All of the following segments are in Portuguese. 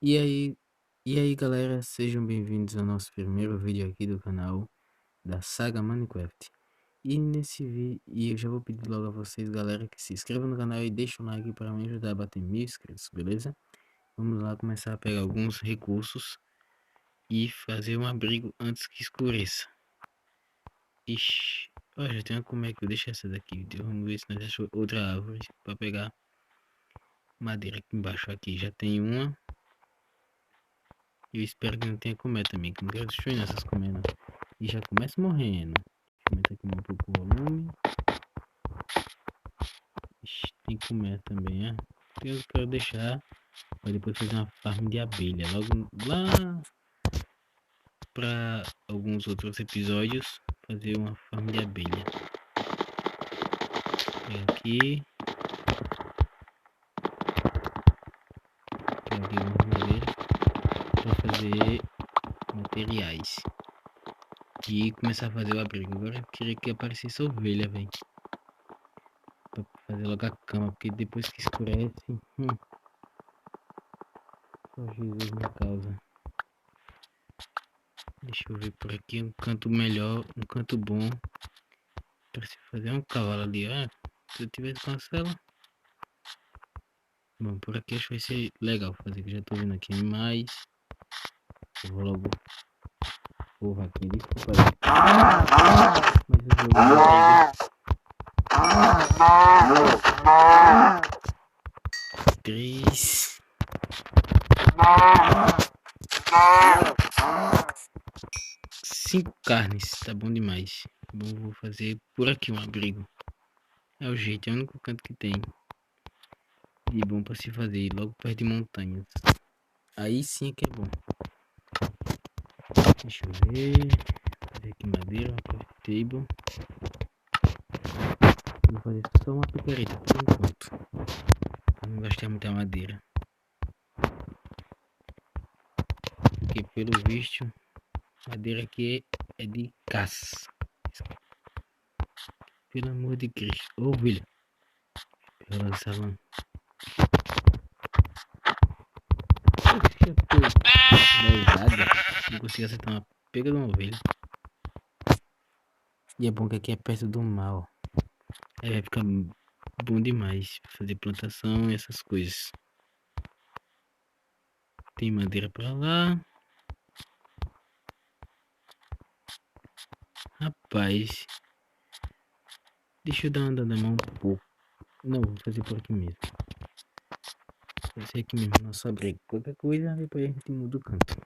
E aí, galera, sejam bem-vindos ao nosso primeiro vídeo aqui do canal da Saga Minecraft. E nesse vídeo, eu já vou pedir logo a vocês, galera, que se inscrevam no canal e deixem um like para me ajudar a bater 1000 inscritos, beleza? Vamos lá começar a pegar alguns recursos e fazer um abrigo antes que escureça. Ixi, ó, já tem uma como é que eu deixo essa daqui. Vamos ver se nós achamos outra árvore para pegar madeira aqui embaixo. Aqui já tem uma. Eu espero que não tenha cometa também, que não quero destruir nessas cometas. E já começa morrendo. Deixa eu aumentar aqui um pouco o volume. Ixi, tem cometa também, é? Eu quero deixar para depois fazer uma farm de abelha. Logo lá para alguns outros episódios, fazer uma farm de abelha. Pega aqui. Pega aqui algumas madeiras para fazer materiais. E começar a fazer o abrigo. Agora eu queria que aparecesse ovelha, velho. Pra fazer logo a cama, porque depois que escurece. Só Jesus na causa. Deixa eu ver por aqui um canto melhor, um canto bom. Pra se fazer um cavalo ali, ó. Se eu tivesse cancela. Bom, por aqui acho que vai ser legal fazer, que já tô vendo aqui animais. Eu vou logo porra aqui, desculpa aí. Mas o jogo não liga. 3. Cinco carnes, tá bom demais. Bom, vou fazer por aqui um abrigo. É o jeito, é o único canto que tem. E bom pra se fazer, logo perto de montanhas. Aí sim que é bom. Deixa eu ver. Fazer aqui madeira, uma craft table. Vou fazer só uma picareta por enquanto. Pra não gastar muita madeira. Porque pelo visto, madeira aqui é de caça. Pelo amor de Cristo. Ô, William. Pega logo essa lã. Não consegui acertar uma pega de uma ovelha. E é bom que aqui é perto do mar, ó. Aí vai ficar bom demais fazer plantação e essas coisas. Tem madeira pra lá. Rapaz. Deixa eu dar uma andada mão um pouco. Não, vou fazer por aqui mesmo. Vou fazer aqui mesmo nosso abrigo. Qualquer coisa, depois a gente muda o canto.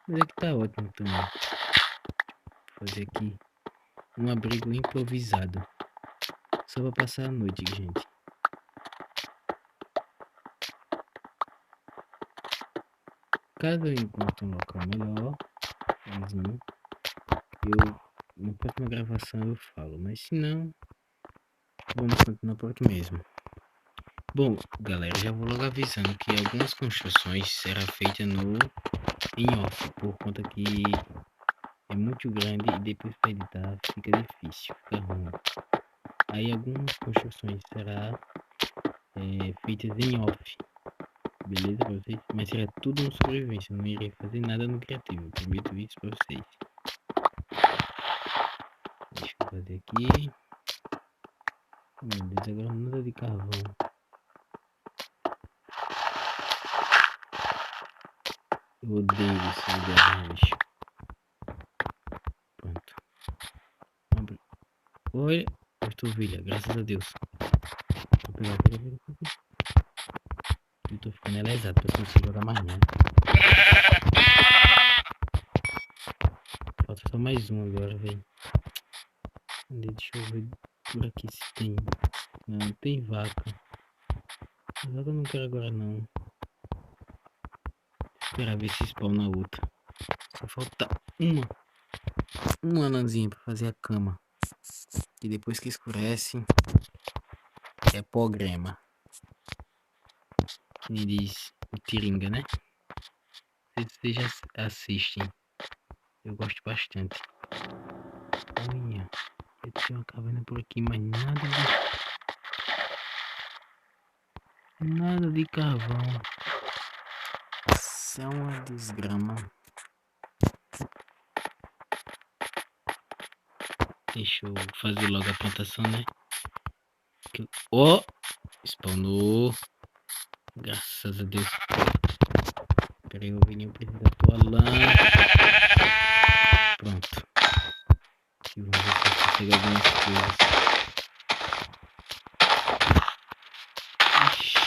Mas aqui tá ótimo também. Vou fazer aqui um abrigo improvisado. Só pra passar a noite, gente. Caso eu encontre um local melhor, vizinho, eu na próxima gravação eu falo. Mas se não, vamos continuar por aqui mesmo. Bom, galera, já vou logo avisando que algumas construções será feita em off, por conta que é muito grande e depois para editar fica difícil, fica ruim. Aí algumas construções será feitas em off, beleza pra vocês? Mas será tudo no sobrevivência, não irei fazer nada no criativo, prometo isso pra vocês. Deixa eu fazer aqui. Meu Deus, agora nada de carvão. Eu odeio esse lugar, bicho. Pronto. Olha, ovelha, graças a Deus. Vou pegar aquele. Eu tô ficando lesado, pra conseguir jogar mais nada. Falta só mais um agora, velho. Deixa eu ver por aqui se tem. Não, tem vaca. Vaca eu não quero agora não. Esperar ver se spawna outra. Só falta uma lãzinha pra fazer a cama. E depois que escurece, é programa. Que nem diz o Tiringa, né? Vocês já assistem. Eu gosto bastante. Olha, eu tenho uma caverna por aqui, mas nada de carvão. Isso é uma desgrama. Deixa eu fazer logo a plantação, né? Ó! Spawnou. Graças a Deus. Peraí, o Vininho precisa da tua lã. Pronto. E vamos ver se eu consigo pegar algumas coisas. Ixi,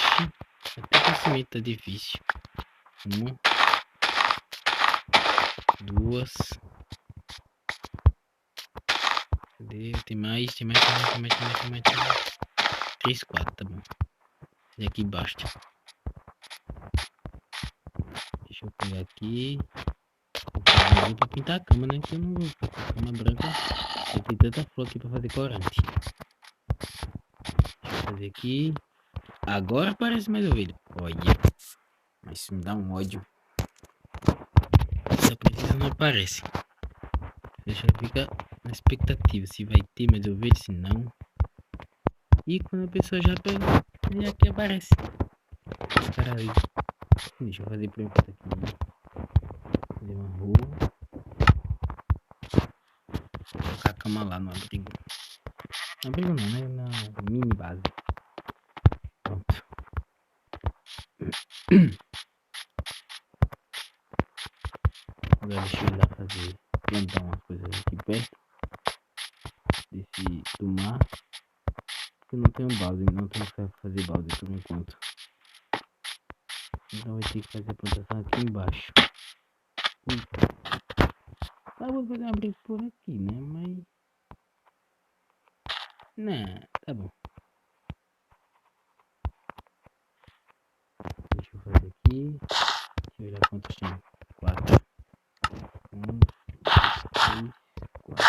até com cimento tá difícil. Uma. Duas. Cadê? Tem mais. 3, 4, tá bom. Esse aqui basta. Deixa eu pegar aqui. Vou fazer pra pintar a cama, né? Que eu não vou pintar a cama branca. Eu tenho tanta flor aqui pra fazer corante. Deixa eu fazer aqui. Agora aparece mais ovelha. Olha. Mas isso me dá um ódio. Só precisa não aparece. Você já fica na expectativa se vai ter mais ovelha, se não. E quando a pessoa já pega, já que aparece. Caralho. Deixa eu fazer por enquanto aqui. Fazer uma rua. Vou colocar a cama lá no abrigo. No abrigo não, né? Na mini base. Pronto. Agora deixa eu ir lá fazer. Plantar umas coisas aqui perto. Desse do mar. Eu não tenho balde, não tenho ferro pra fazer balde por enquanto. Então vai ter que fazer a plantação aqui embaixo. Ah, vou fazer um abrigo por aqui, né? Mas... não, tá bom. Deixa eu fazer aqui. Deixa eu ver quantos tem. 4. 1, 2, 3, 4.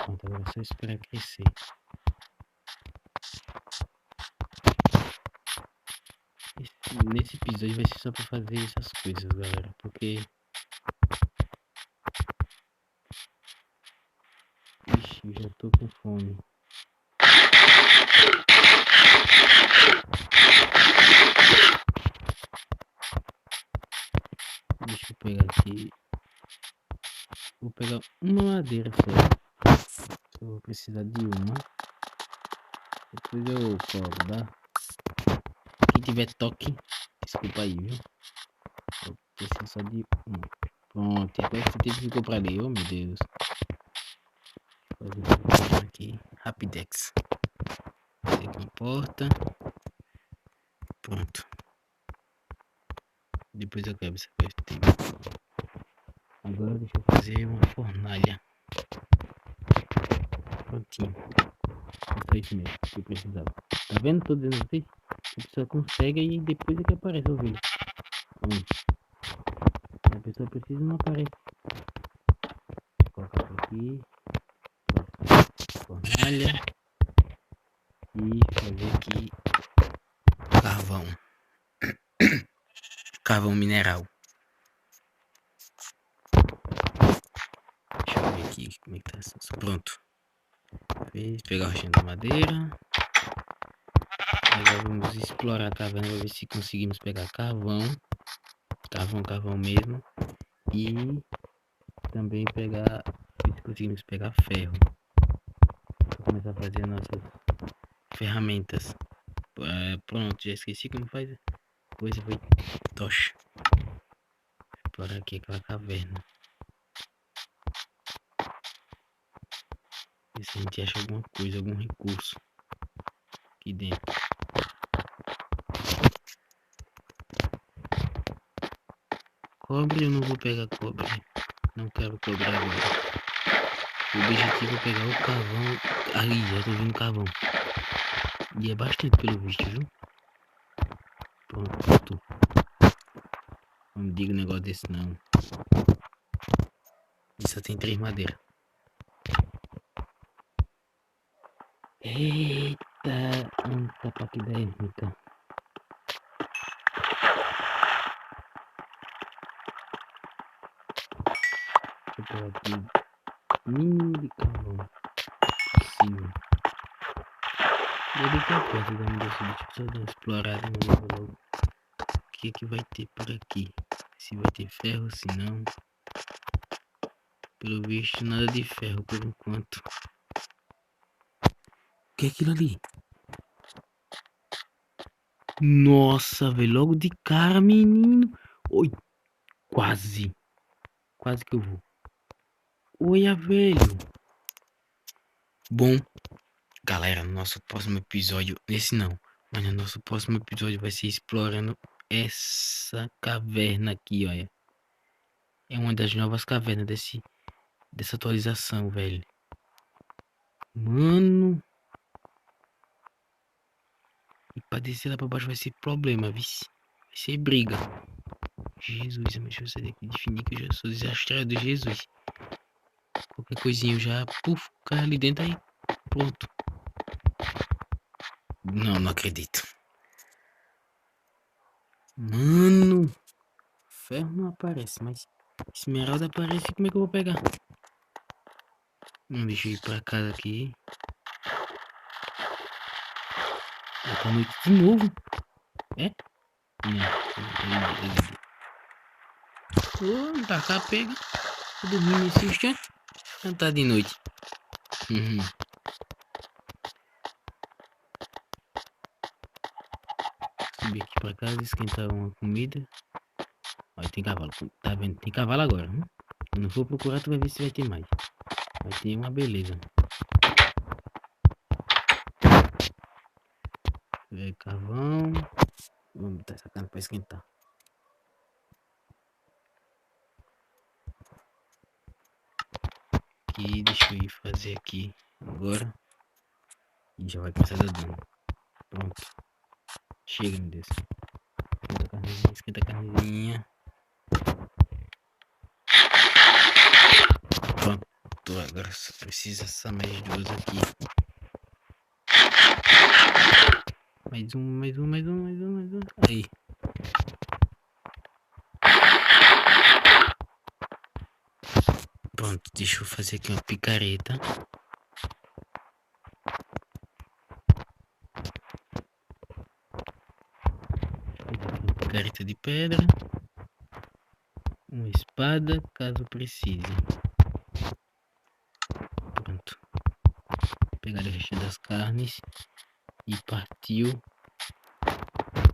Pronto, agora é só esperar crescer. Nesse episódio vai ser só pra fazer essas coisas, galera. Porque... ixi, eu já tô com fome. Deixa eu pegar aqui. Vou pegar uma madeira só. Eu vou precisar de uma. Depois eu coloco, tá? Quem tiver toque, desculpa aí, viu? Eu preciso só de uma. Pronto, agora esse tempo ficou pra ler, oh meu Deus. Vou fazer aqui, Rapidex. Fazer com a porta. Pronto. Depois eu quebro essa coisa. Agora deixa eu fazer uma fornalha. Prontinho. Foi isso mesmo que eu precisava. Tá vendo? Tô dizendo assim. A pessoa consegue e depois é que aparece o vídeo. A pessoa precisa e não aparece. Vou colocar por aqui. Fornalha. E fazer aqui carvão. Carvão mineral. Deixa eu ver aqui como é que tá isso. Pronto. Pegar o resto da madeira. Agora vamos explorar a caverna para ver se conseguimos pegar carvão. Carvão mesmo. E também pegar, se conseguimos pegar ferro. Vou começar a fazer nossas ferramentas. Pronto, já esqueci como faz. Coisa foi tocha. Explorar aqui aquela caverna. Ver se a gente acha alguma coisa, algum recurso aqui dentro. Cobre, eu não vou pegar cobre. Não quero cobre agora. O objetivo é pegar o carvão. Ali, já tô vendo carvão. E é bastante pelo visto, viu? Pronto. Não me diga um negócio desse não. E só tem 3 madeiras. Eita, anta pra que da ermita. Deixa eu pegar aqui. Mínimo de carvão possível. Ele tá perto da minha cidade. Deixa eu só dar uma explorada no logo. que é que vai ter por aqui. Se vai ter ferro, se não. Pelo visto, nada de ferro por enquanto. O que é aquilo ali? Nossa, velho, logo de cara, menino. Oi, quase. Quase que eu vou. Olha, velho. Bom, galera, no nosso próximo episódio, esse não, mas no nosso próximo episódio vai ser explorando essa caverna aqui, olha. É uma das novas cavernas dessa atualização, velho. Mano. E pra descer lá pra baixo vai ser problema, vice. Vai ser briga. Jesus, deixa eu sair daqui definir que eu já sou desastrado, Jesus. Qualquer coisinha eu já, puf, cai ali dentro aí. Pronto. Não, não acredito. Mano. Ferro não aparece, mas esmeralda aparece. Como é que eu vou pegar? Deixa eu ir pra casa aqui. Tá noite de novo. É? Não. Tá cá, pega. Tô dormindo nesse instante. Não tá de noite. Subir aqui pra casa, esquentar uma comida. Olha, tem cavalo. Tá vendo? Tem cavalo agora. Quando for procurar, tu vai ver se vai ter mais. Vai ter uma beleza. Carvão. Vamos botar essa carne pra esquentar. Aqui, deixa eu ir fazer aqui agora. E já vai começar a dar dano. Pronto. Chega, meu Deus. Esquenta a carnezinha. Pronto, agora só precisa essa mais duas aqui. Mais um. Aí. Pronto, deixa eu fazer aqui uma picareta. Uma picareta de pedra. Uma espada, caso precise. Pronto. Pegar o resto das carnes. E partiu.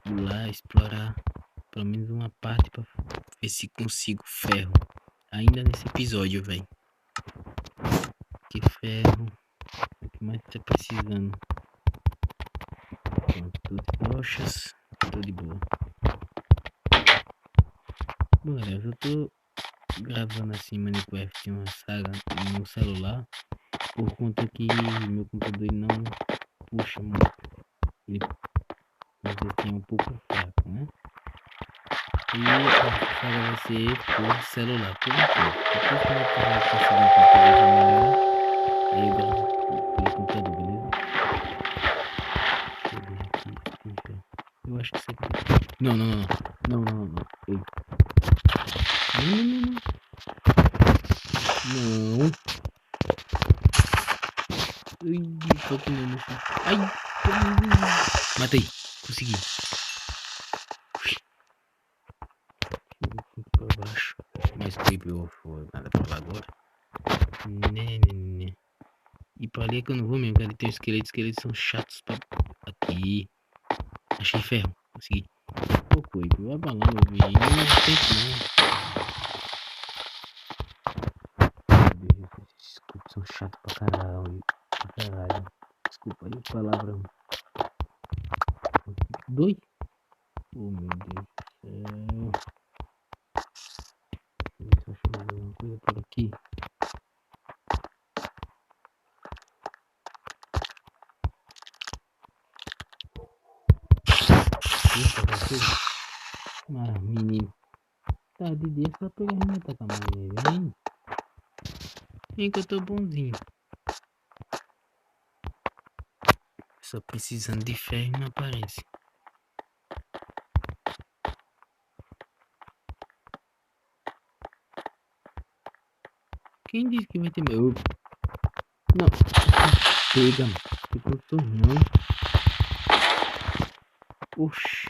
Ir lá explorar pelo menos uma parte pra ver se consigo ferro. Ainda nesse episódio, velho. Que ferro. O que mais tá precisando? Pronto, tudo de brochas. Tudo de boa. Bom, galera, eu tô gravando assim Minecraft uma saga no celular. Por conta que meu computador não puxa muito. Ele é um pouco fraco, né? E a saga vai ser por celular, por enquanto. Depois que eu conseguir um computador melhor, aí eu gravo pelo computador, beleza? Deixa eu ver aqui. Eu acho que isso aqui. Não. Ei. Não. Ai, tô comendo. Ai, matei. Consegui. Pra baixo. Mais creep eu vou nada pra lá agora. Né. E pra ali é que eu não vou mesmo, cara. Tem esqueletos. Esqueletos são chatos pra. Aqui. Achei ferro. Consegui. Pô, coito. Vai pra lá, meu velho. Não tem que não. Esses escudos são chatos pra caralho. Desculpa aí a palavra. Dois. Oh, meu Deus do céu. Deixa eu achar mais alguma coisa por aqui. Mas, menino. Tá de dia só pegar e matar com a maneira, hein? Vem que eu tô bonzinho. Só precisando de ferro e não aparece. Quem disse que vai ter meu? Não. Pega, mano. Ficou tornão. Oxi.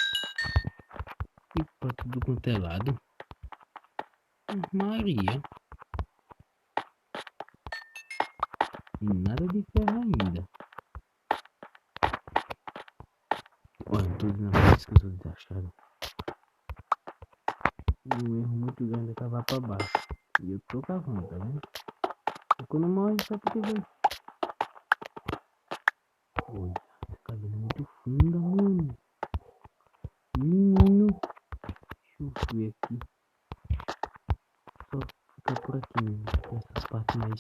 Que pra tudo quanto é lado. Maria. E nada de ferro ainda. Olha, tudo na vez que eu tô desachado. E um erro muito grande é cavar pra baixo. E eu tô cavando, tá vendo? E quando morre, só porque vai. Olha, essa cabina é muito funda, mano. Menino. Deixa eu ver aqui. Só ficar por aqui mesmo. Essas partes mais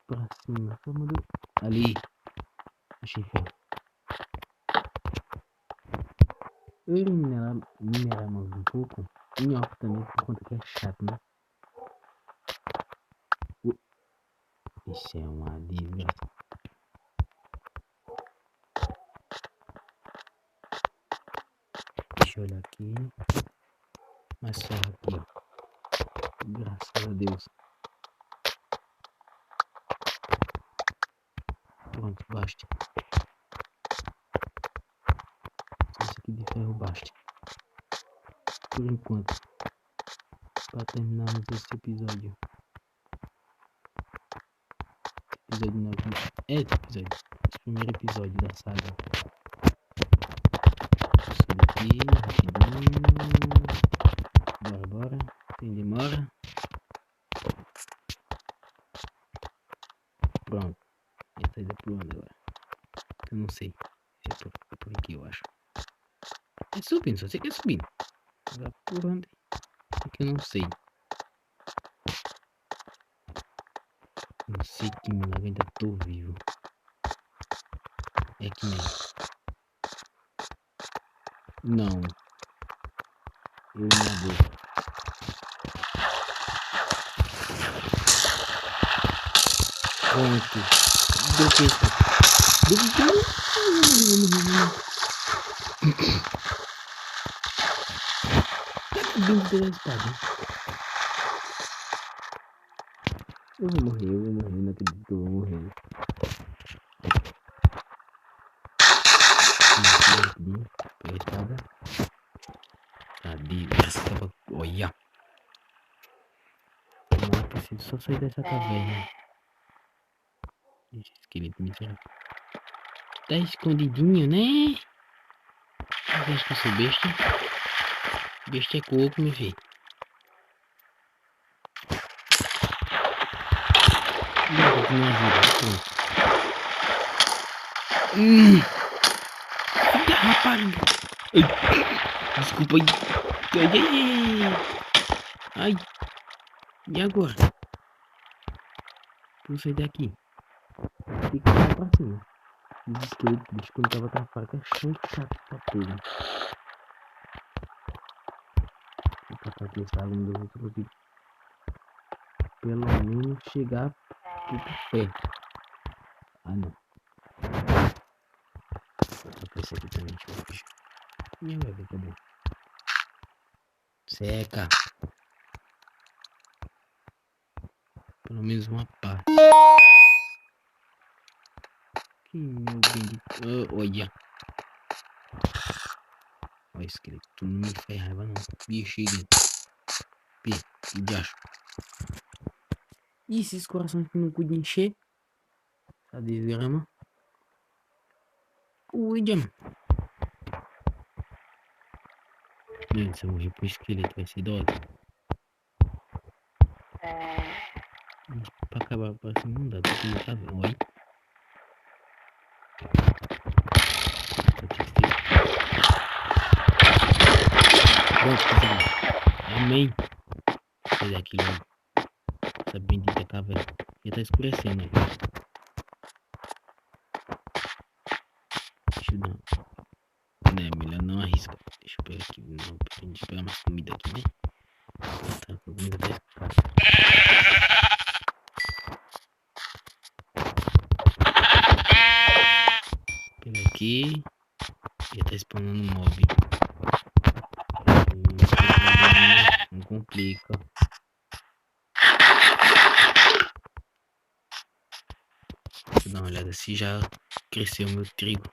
pra cima. Só mandou. Ali. Achei ferro. Eu iria minerar mais um pouco. Em off também, por conta que é chato, né? Isso é uma desgraça. Deixa eu olhar aqui. Mais ferro aqui, ó. Graças a Deus. Pronto, basta. Isso aqui de ferro basta. Por enquanto. Para terminarmos esse episódio. Episódio 9. Esse episódio. Esse primeiro episódio da saga. Isso daqui, rapidinho. Bora. Sem demora. Pronto. Essa aí dá pro ano agora. Eu não sei. Se é por aqui, eu acho. É subindo, só sei que é subindo. Agora por onde? É que eu não sei. Não sei que milagre, ainda tô vivo. É aqui mesmo. Não. Eu na boca. Pronto. Deu pesca. Deu pela espada. Eu vou morrer, não acredito que eu vou morrer. Pela espada. Cadê? Essa tava. Olha. Não preciso só sair dessa caverna. Esse esqueleto miserável. Tá escondidinho, né? Eu acho que eu sou besta. Besta é coco, meu filho. Não, me ajuda. Pronto. Filha rapariga. Desculpa aí. Ai. E agora? Vou sair daqui. Tem que ficar pra cima. Os esqueletos, bicho, quando tava com a faca, é chato pra pega. Vou passar aqui essa água no outro, pelo menos chegar tudo perto. Ah, não. Vou tacar isso aqui também, deixa eu ver. Minha bebê, cadê? Seca. Pelo menos uma parte. Que meu bendito. Olha. Olha, esqueleto. Tu não me faz raiva, não. Bicho, chega. Que diacho. E esses corações que não pude encher? A desgrama. Cuida, mano. Mano, se eu morrer pro esqueleto vai ser dose. Pra acabar pra cima não dá, tem que matar bem. Olha. Pronto, pessoal. Amém. Sai daqui logo. Essa bendita caverna. Já tá escurecendo, né? Deixa eu dar. Né, melhor não arrisca. Deixa eu pegar aqui. Não, pra gente pegar mais comida aqui, né? Tá, a comida tá escassa. Pega aqui. Já tá spawnando mob. Não complica. Deixa eu dar uma olhada se já cresceu meu trigo.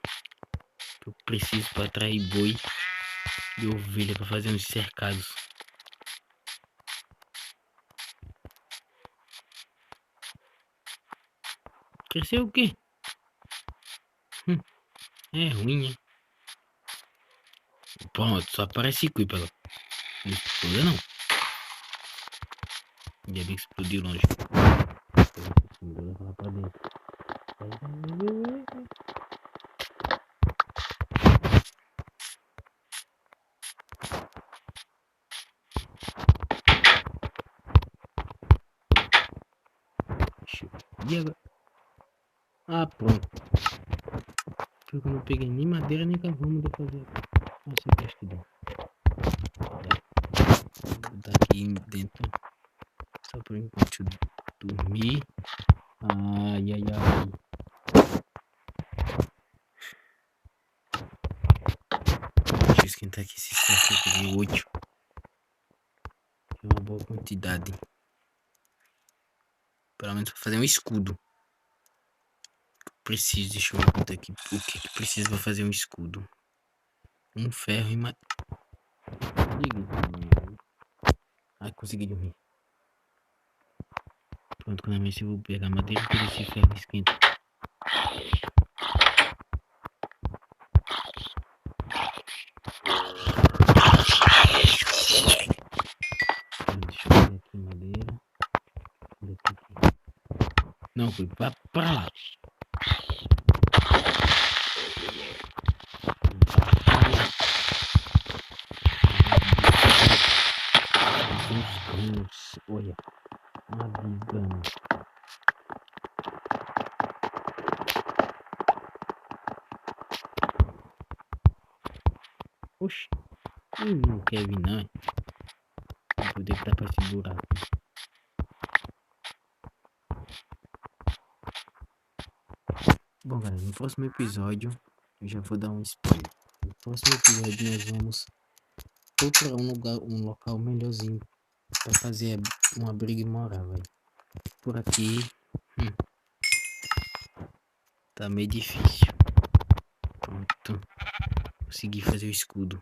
Que eu preciso para atrair boi de ovelha pra fazer uns cercados. Cresceu o quê? É ruim, hein? Pronto, só aparece cuípalo. Não explodiu não. Ainda bem que explodiu longe. Vou levar lá pra dentro. E agora? Ah, pronto. Porque eu não peguei nem madeira nem carvão pra fazer. Nossa, eu acho que dá. Vou botar aqui dentro. Só por enquanto eu dormir. Ai, ai, ai. Deixa eu esquentar aqui esse espaço aqui. 8. É uma boa quantidade. Pelo menos pra fazer um escudo. Preciso, deixa eu botar aqui. O que que precisa pra fazer um escudo? Um ferro e mais. Ai, consegui dormir. Pronto, quando amanhecer eu vou pegar madeira e esse ferro esquenta. Deixa eu ver aqui madeira. Não, foi pra lá. Olha, uma bigana. Oxi, não quer vir não. Não poder estar pra esse buraco. Bom, galera, no próximo episódio eu já vou dar um spoiler. No próximo episódio nós vamos procurar um local melhorzinho pra fazer um abrigo e morar, velho. Por aqui tá meio difícil. Pronto, consegui fazer o escudo.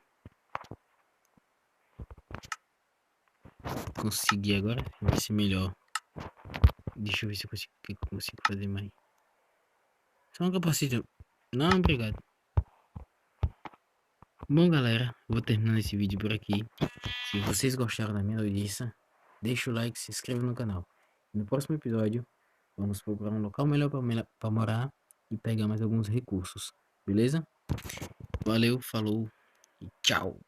Consegui agora, vai ser melhor. Deixa eu ver se eu consigo fazer mais. Só um capacete. Não, obrigado. Bom, galera, vou terminando esse vídeo por aqui. Se vocês gostaram da minha audiência, deixa o like, se inscreva no canal. No próximo episódio, vamos procurar um local melhor para morar e pegar mais alguns recursos. Beleza? Valeu, falou e tchau.